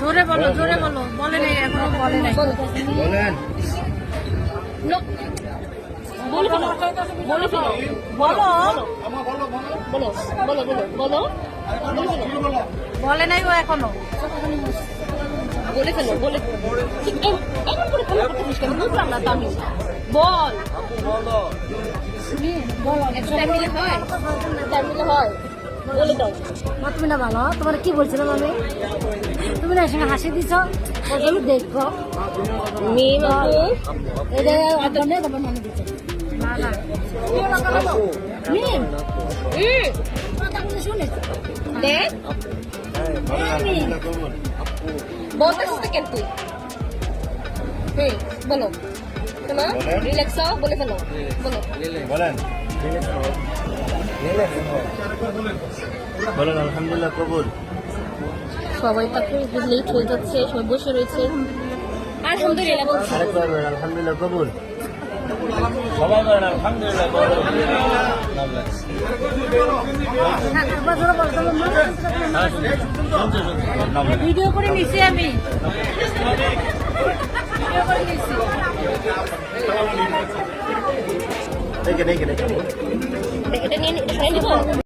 জোরে বলো, জোরে বলো। বলে নাই, এখনো বলে নাই। বলেন। বলে ফেলো, বলে ফেলো, বলো, বলো, বলো, বলো, বলো, বলে নাই ও এখনো। বলে ফেলো, বলে এমন করে ফেলো করতে কেন বুঝলাম না তো আমি। বল একটা টাইম দিলে হয়, টাইম দিলে হয়, বলে দাও। মা তুমি না ভালো, তোমার কি বলছিলাম আমি? তুমি না সঙ্গে হাসি দিছ, ওগুলো দেখো। মেয়ে বাবু এটা আপনার তোমার মনে দিচ্ছে না না, মিম কথা বলে শুনে দেখ বলতেছিস তো কেন তুই? বলো শোনো, রিল্যাক্স হও, বলে ফেলো, বলো। বলেন। বলেন আলহামদুলিল্লাহ কবুল। সবাই তাকে লেট হয়ে যাচ্ছে, সবাই বসে রয়েছে। আলহামদুলিল্লাহ বলছি। আরেকবার বলেন আলহামদুলিল্লাহ কবুল। সবাই বলেন আলহামদুলিল্লাহ কবুল। ভিডিও করে নিছি আমি, ভিডিও করে নিছি। দেখে দেখে দেখে এটা নিয়ে এটা নিয়ে